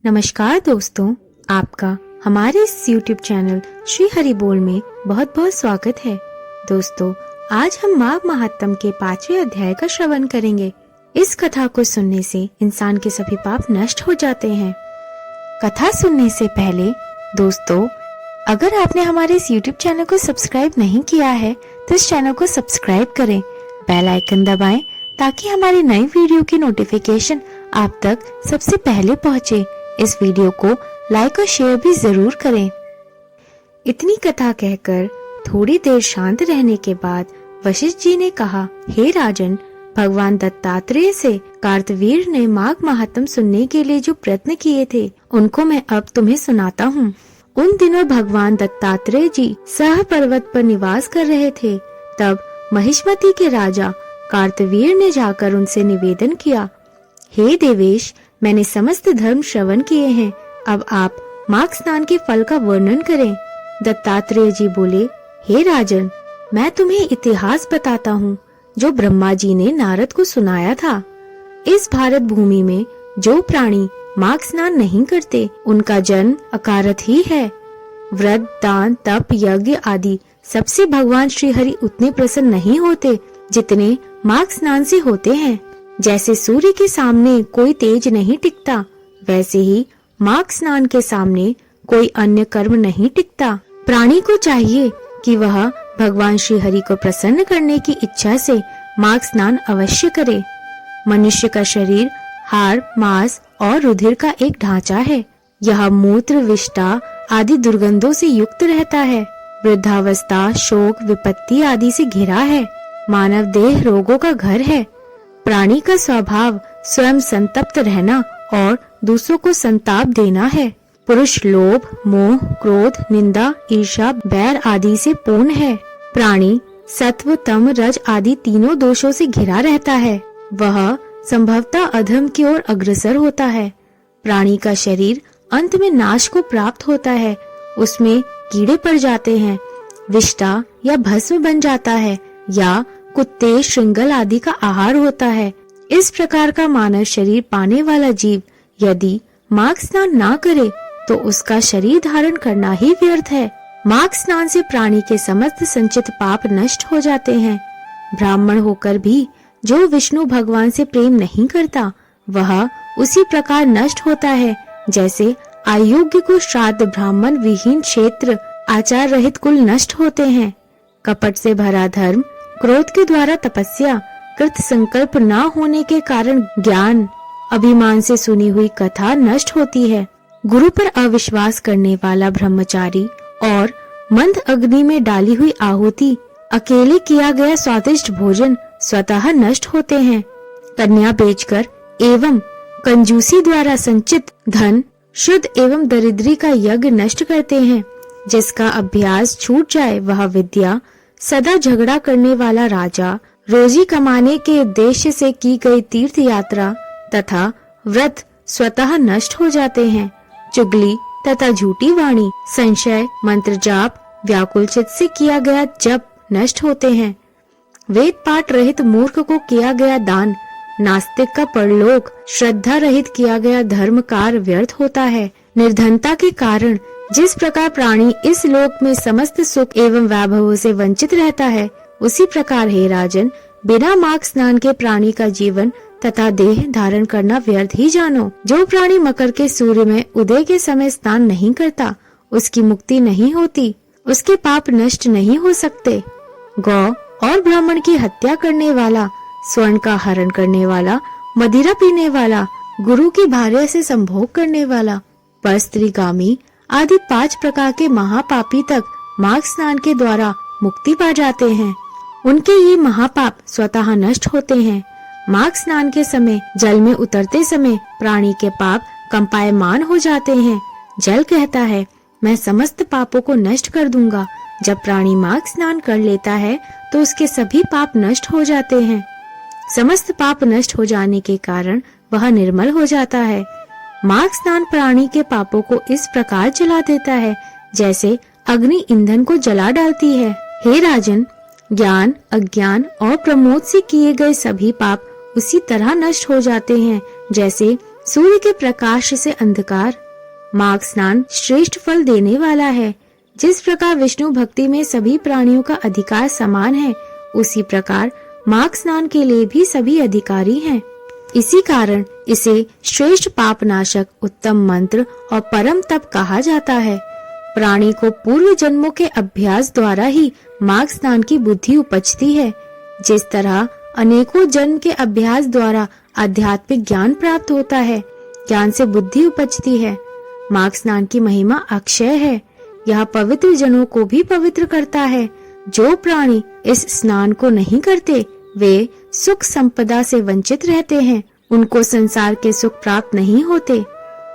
नमस्कार दोस्तों, आपका हमारे इस YouTube चैनल श्री हरि बोल में बहुत बहुत स्वागत है। दोस्तों, आज हम माघ महात्म के 5वें अध्याय का श्रवण करेंगे। इस कथा को सुनने से इंसान के सभी पाप नष्ट हो जाते हैं। कथा सुनने से पहले दोस्तों, अगर आपने हमारे इस YouTube चैनल को सब्सक्राइब नहीं किया है तो इस चैनल को सब्सक्राइब करें, बेल आइकन दबाएं ताकि हमारी नई वीडियो की नोटिफिकेशन आप तक सबसे पहले पहुंचे। इस वीडियो को लाइक और शेयर भी जरूर करें। इतनी कथा कहकर थोड़ी देर शांत रहने के बाद वशिष्ठ जी ने कहा, हे राजन, भगवान दत्तात्रेय से कार्तवीर्य ने माघ महात्म सुनने के लिए जो प्रयत्न किए थे उनको मैं अब तुम्हें सुनाता हूँ। उन दिनों भगवान दत्तात्रेय जी सह पर्वत पर निवास कर रहे थे। तब महिष्मती के राजा कार्तवीर्य ने जाकर उनसे निवेदन किया, हे देवेश, मैंने समस्त धर्म श्रवण किए हैं, अब आप माघ स्नान के फल का वर्णन करें। दत्तात्रेय जी बोले, हे राजन, मैं तुम्हें इतिहास बताता हूँ जो ब्रह्मा जी ने नारद को सुनाया था। इस भारत भूमि में जो प्राणी माघ स्नान नहीं करते उनका जन्म अकारथ ही है। व्रत, दान, तप, यज्ञ आदि सबसे भगवान श्री हरि उतने प्रसन्न नहीं होते जितने माघ स्नान से होते हैं। जैसे सूर्य के सामने कोई तेज नहीं टिकता, वैसे ही माघ स्नान के सामने कोई अन्य कर्म नहीं टिकता। प्राणी को चाहिए कि वह भगवान श्री हरि को प्रसन्न करने की इच्छा से माघ स्नान अवश्य करे। मनुष्य का शरीर हाड़, मांस और रुधिर का एक ढांचा है। यह मूत्र, विष्ठा आदि दुर्गंधों से युक्त रहता है। वृद्धावस्था, शोक, विपत्ति आदि से घिरा है। मानव देह रोगों का घर है। प्राणी का स्वभाव स्वयं संतप्त रहना और दूसरों को संताप देना है। पुरुष लोभ, मोह, क्रोध, निंदा, ईर्ष्या, बैर आदि से पूर्ण है। प्राणी सत्व, तम, रज आदि तीनों दोषों से घिरा रहता है। वह संभवतः अधम की ओर अग्रसर होता है। प्राणी का शरीर अंत में नाश को प्राप्त होता है। उसमें कीड़े पड़ जाते हैं, विष्ठा या भस्म बन जाता है या कुत्ते, श्रृंगल आदि का आहार होता है। इस प्रकार का मानव शरीर पाने वाला जीव यदि माघ स्नान ना करे तो उसका शरीर धारण करना ही व्यर्थ है। माघ स्नान से प्राणी के समस्त संचित पाप नष्ट हो जाते हैं। ब्राह्मण होकर भी जो विष्णु भगवान से प्रेम नहीं करता वह उसी प्रकार नष्ट होता है जैसे अयोग्य को श्राद्ध, ब्राह्मण विहीन क्षेत्र, आचार रहित कुल नष्ट होते हैं। कपट से भरा धर्म, क्रोध के द्वारा तपस्या, कृत संकल्प न होने के कारण ज्ञान, अभिमान से सुनी हुई कथा नष्ट होती है। गुरु पर अविश्वास करने वाला ब्रह्मचारी और मंद अग्नि में डाली हुई आहुति, अकेले किया गया स्वादिष्ट भोजन स्वतः नष्ट होते हैं। कन्या बेचकर एवं कंजूसी द्वारा संचित धन शुद्ध एवं दरिद्री का यज्ञ नष्ट करते हैं। जिसका अभ्यास छूट जाए वह विद्या, सदा झगड़ा करने वाला राजा, रोजी कमाने के उद्देश्य से की गई तीर्थ यात्रा तथा व्रत स्वतः नष्ट हो जाते हैं। चुगली तथा झूठी वाणी, संशय, मंत्र जाप, व्याकुल चित्त से किया गया जप नष्ट होते हैं। वेद पाठ रहित मूर्ख को किया गया दान, नास्तिक का परलोक, श्रद्धा रहित किया गया धर्म कार्य व्यर्थ होता है। निर्धनता के कारण जिस प्रकार प्राणी इस लोक में समस्त सुख एवं वैभवों से वंचित रहता है, उसी प्रकार हे राजन, बिना माघ स्नान के प्राणी का जीवन तथा देह धारण करना व्यर्थ ही जानो। जो प्राणी मकर के सूर्य में उदय के समय स्नान नहीं करता उसकी मुक्ति नहीं होती, उसके पाप नष्ट नहीं हो सकते। गौ और ब्राह्मण की हत्या करने वाला, स्वर्ण का हरण करने वाला, मदिरा पीने वाला, गुरु की भार्या से संभोग करने वाला, परस्त्रीगामी आदि 5 प्रकार के महापापी तक माघ स्नान के द्वारा मुक्ति पा जाते हैं। उनके ये महापाप स्वतः नष्ट होते हैं। माघ स्नान के समय जल में उतरते समय प्राणी के पाप कंपायमान हो जाते हैं। जल कहता है, मैं समस्त पापों को नष्ट कर दूंगा। जब प्राणी माघ स्नान कर लेता है तो उसके सभी पाप नष्ट हो जाते हैं। समस्त पाप नष्ट हो जाने के कारण वह निर्मल हो जाता है। माघ स्नान प्राणी के पापों को इस प्रकार जला देता है जैसे अग्नि ईंधन को जला डालती है। हे राजन, ज्ञान, अज्ञान और प्रमोद से किए गए सभी पाप उसी तरह नष्ट हो जाते हैं जैसे सूर्य के प्रकाश से अंधकार। माघ स्नान श्रेष्ठ फल देने वाला है। जिस प्रकार विष्णु भक्ति में सभी प्राणियों का अधिकार समान है, उसी प्रकार माघ स्नान के लिए भी सभी अधिकारी हैं। इसी कारण इसे श्रेष्ठ पापनाशक, उत्तम मंत्र और परम तप कहा जाता है। प्राणी को पूर्व जन्मों के अभ्यास द्वारा ही माघ स्नान की बुद्धि उपजती है। जिस तरह अनेकों जन्म के अभ्यास द्वारा आध्यात्मिक ज्ञान प्राप्त होता है, ज्ञान से बुद्धि उपजती है। माघ स्नान की महिमा अक्षय है। यह पवित्र जनों को भी पवित्र करता है। जो प्राणी इस स्नान को नहीं करते, वे सुख संपदा से वंचित रहते हैं। उनको संसार के सुख प्राप्त नहीं होते।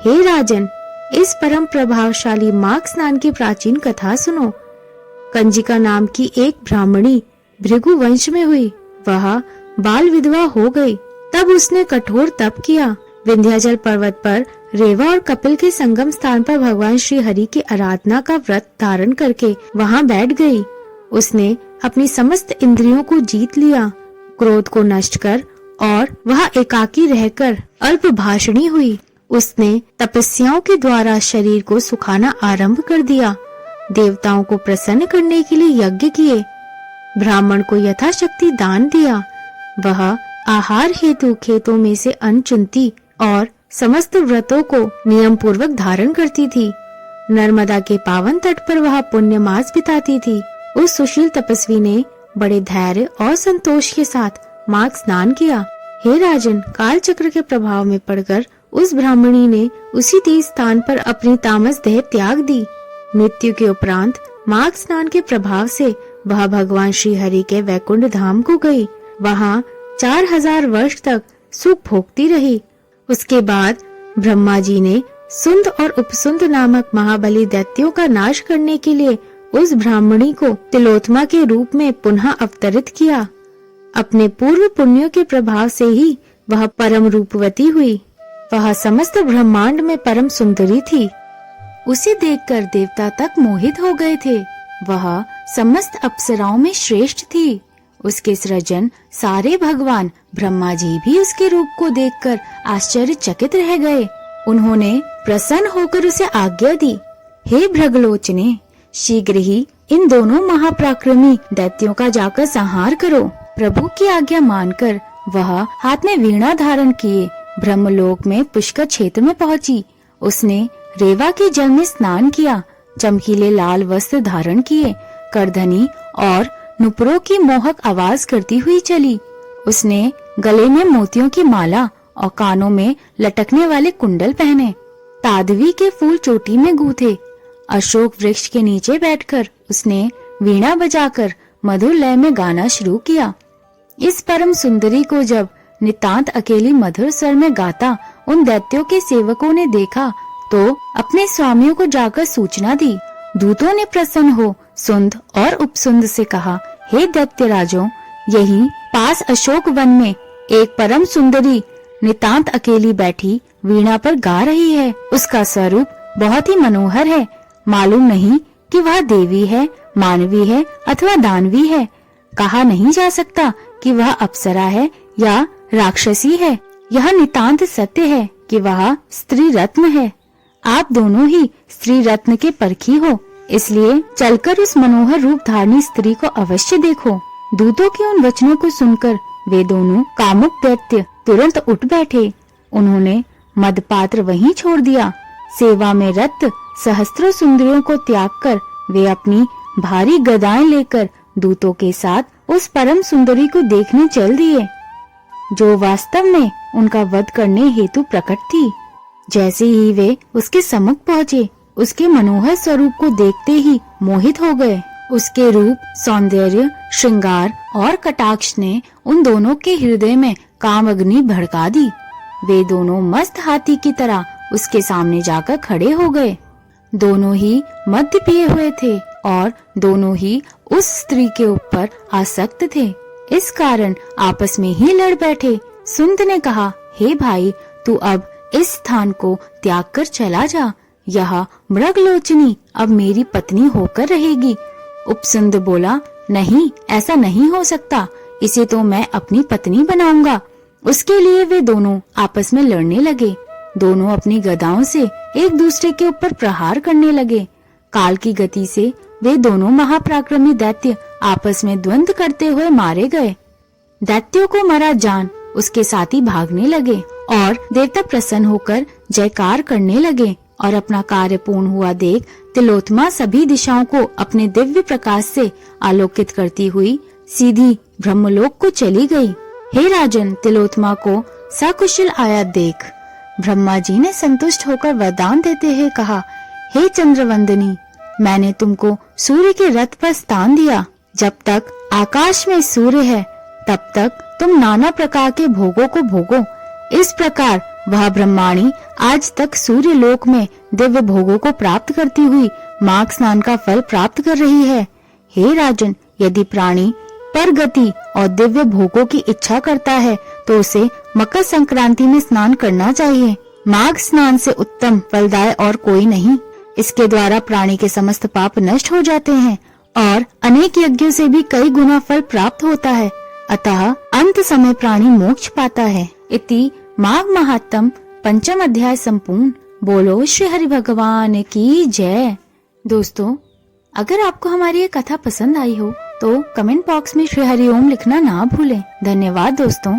हे राजन, इस परम प्रभावशाली माघ स्नान की प्राचीन कथा सुनो। कंजिका नाम की एक ब्राह्मणी भृगु वंश में हुई। वह बाल विधवा हो गई। तब उसने कठोर तप किया। विंध्याचल पर्वत पर रेवा और कपिल के संगम स्थान पर भगवान श्री हरि की आराधना का व्रत धारण करके वहां बैठ गई। उसने अपनी समस्त इंद्रियों को जीत लिया, क्रोध को नष्ट कर, और वह एकाकी रहकर अल्प भाषणी हुई। उसने तपस्याओं के द्वारा शरीर को सुखाना आरंभ कर दिया। देवताओं को प्रसन्न करने के लिए यज्ञ किए। ब्राह्मण को यथाशक्ति दान दिया। वह आहार हेतु खेतों में से अन्न चुनती और समस्त व्रतों को नियम पूर्वक धारण करती थी। नर्मदा के पावन तट पर वह पुण्य मास बिताती थी। उस सुशील तपस्वी ने बड़े धैर्य और संतोष के साथ माघ स्नान किया। हे राजन, काल चक्र के प्रभाव में पड़कर उस ब्राह्मणी ने उसी तीज स्थान पर अपनी तामस देह त्याग दी। मृत्यु के उपरांत माघ स्नान के प्रभाव से वह भगवान श्री हरि के वैकुंठ धाम को गई। वहाँ 4000 वर्ष तक सुख भोगती रही। उसके बाद ब्रह्मा जी ने सुंद और उपसुंद नामक महाबली दैत्यों का नाश करने के लिए उस ब्राह्मणी को तिलोत्मा के रूप में पुनः अवतरित किया। अपने पूर्व पुण्यों के प्रभाव से ही वह परम रूपवती हुई। वह समस्त ब्रह्मांड में परम सुंदरी थी। उसे देखकर देवता तक मोहित हो गए थे। वह समस्त अप्सराओं में श्रेष्ठ थी। उसके सृजन सारे भगवान ब्रह्मा जी भी उसके रूप को देखकर आश्चर्यचकित रह गए। उन्होंने प्रसन्न होकर उसे आज्ञा दी, हे भृगलोचने, शीघ्र ही इन दोनों महापराक्रमी दैत्यों का जाकर संहार करो। प्रभु की आज्ञा मानकर वह हाथ में वीणा धारण किए ब्रह्मलोक में पुष्कर क्षेत्र में पहुंची। उसने रेवा के जल में स्नान किया, चमकीले लाल वस्त्र धारण किए, करधनी और नुपुरों की मोहक आवाज करती हुई चली। उसने गले में मोतियों की माला और कानों में लटकने वाले कुंडल पहने। तादवी के फूल चोटी में गूथे। अशोक वृक्ष के नीचे बैठकर उसने वीणा बजाकर मधुर लय में गाना शुरू किया। इस परम सुंदरी को जब नितांत अकेली मधुर स्वर में गाता उन दैत्यों के सेवकों ने देखा तो अपने स्वामियों को जाकर सूचना दी। दूतों ने प्रसन्न हो सुंद और उपसुंद से कहा, हे दैत्य राजों, यहीं पास अशोक वन में एक परम सुंदरी नितांत अकेली बैठी वीणा पर गा रही है। उसका स्वरूप बहुत ही मनोहर है। मालूम नहीं कि वह देवी है, मानवी है अथवा दानवी है। कहा नहीं जा सकता कि वह अप्सरा है या राक्षसी है। यह नितांत सत्य है कि वह स्त्री रत्न है। आप दोनों ही स्त्री रत्न के परखी हो, इसलिए चलकर उस मनोहर रूप धारणी स्त्री को अवश्य देखो। दूतों के उन वचनों को सुनकर वे दोनों कामुक दैत्य तुरंत उठ बैठे। उन्होंने मदपात्र वहीं छोड़ दिया। सेवा में रत सहस्त्रों सुंदरियों को त्याग कर वे अपनी भारी गदाएं लेकर दूतों के साथ उस परम सुंदरी को देखने चल दिए, जो वास्तव में उनका वध करने हेतु प्रकट थी। जैसे ही वे उसके सम्मुख पहुँचे, उसके मनोहर स्वरूप को देखते ही मोहित हो गए। उसके रूप, सौंदर्य, श्रृंगार और कटाक्ष ने उन दोनों के हृदय में काम अग्नि भड़का दी। वे दोनों मस्त हाथी की तरह उसके सामने जाकर खड़े हो गए। दोनों ही मद्य पिए हुए थे और दोनों ही उस स्त्री के ऊपर आसक्त थे। इस कारण आपस में ही लड़ बैठे। सुंद ने कहा, हे भाई, तू अब इस स्थान को त्याग कर चला जा। यह मृगलोचनी अब मेरी पत्नी होकर रहेगी। उपसुंद बोला, नहीं, ऐसा नहीं हो सकता। इसे तो मैं अपनी पत्नी बनाऊंगा। उसके लिए वे दोनों आपस में लड़ने लगे। दोनों अपनी गदाओं से एक दूसरे के ऊपर प्रहार करने लगे। काल की गति से वे दोनों महापराक्रमी दैत्य आपस में द्वंद्व करते हुए मारे गए। दैत्यों को मरा जान उसके साथी भागने लगे और देवता प्रसन्न होकर जयकार करने लगे और अपना कार्य पूर्ण हुआ देख तिलोत्तमा सभी दिशाओं को अपने दिव्य प्रकाश से आलोकित करती हुई सीधी ब्रह्मलोक को चली गई। हे राजन, तिलोत्तमा को सकुशल आया देख। ब्रह्मा जी ने संतुष्ट होकर वरदान देते हुए कहा, हे चंद्रवंदनी, मैंने तुमको सूर्य के रथ पर स्थान दिया। जब तक आकाश में सूर्य है तब तक तुम नाना प्रकार के भोगों को भोगो। इस प्रकार वह ब्रह्माणी आज तक सूर्य लोक में दिव्य भोगों को प्राप्त करती हुई माघ स्नान का फल प्राप्त कर रही है। हे राजन, यदि प्राणी पर गति और दिव्य भोगों की इच्छा करता है तो उसे मकर संक्रांति में स्नान करना चाहिए। माघ स्नान से उत्तम फलदाय और कोई नहीं। इसके द्वारा प्राणी के समस्त पाप नष्ट हो जाते हैं और अनेक यज्ञों से भी कई गुना फल प्राप्त होता है। अतः अंत समय प्राणी मोक्ष पाता है। इति माघ महात्म पंचम अध्याय संपूर्ण। बोलो श्री हरि भगवान की जय। दोस्तों, अगर आपको हमारी ये कथा पसंद आई हो तो कमेंट बॉक्स में श्री हरि ओम लिखना ना भूलें। धन्यवाद दोस्तों।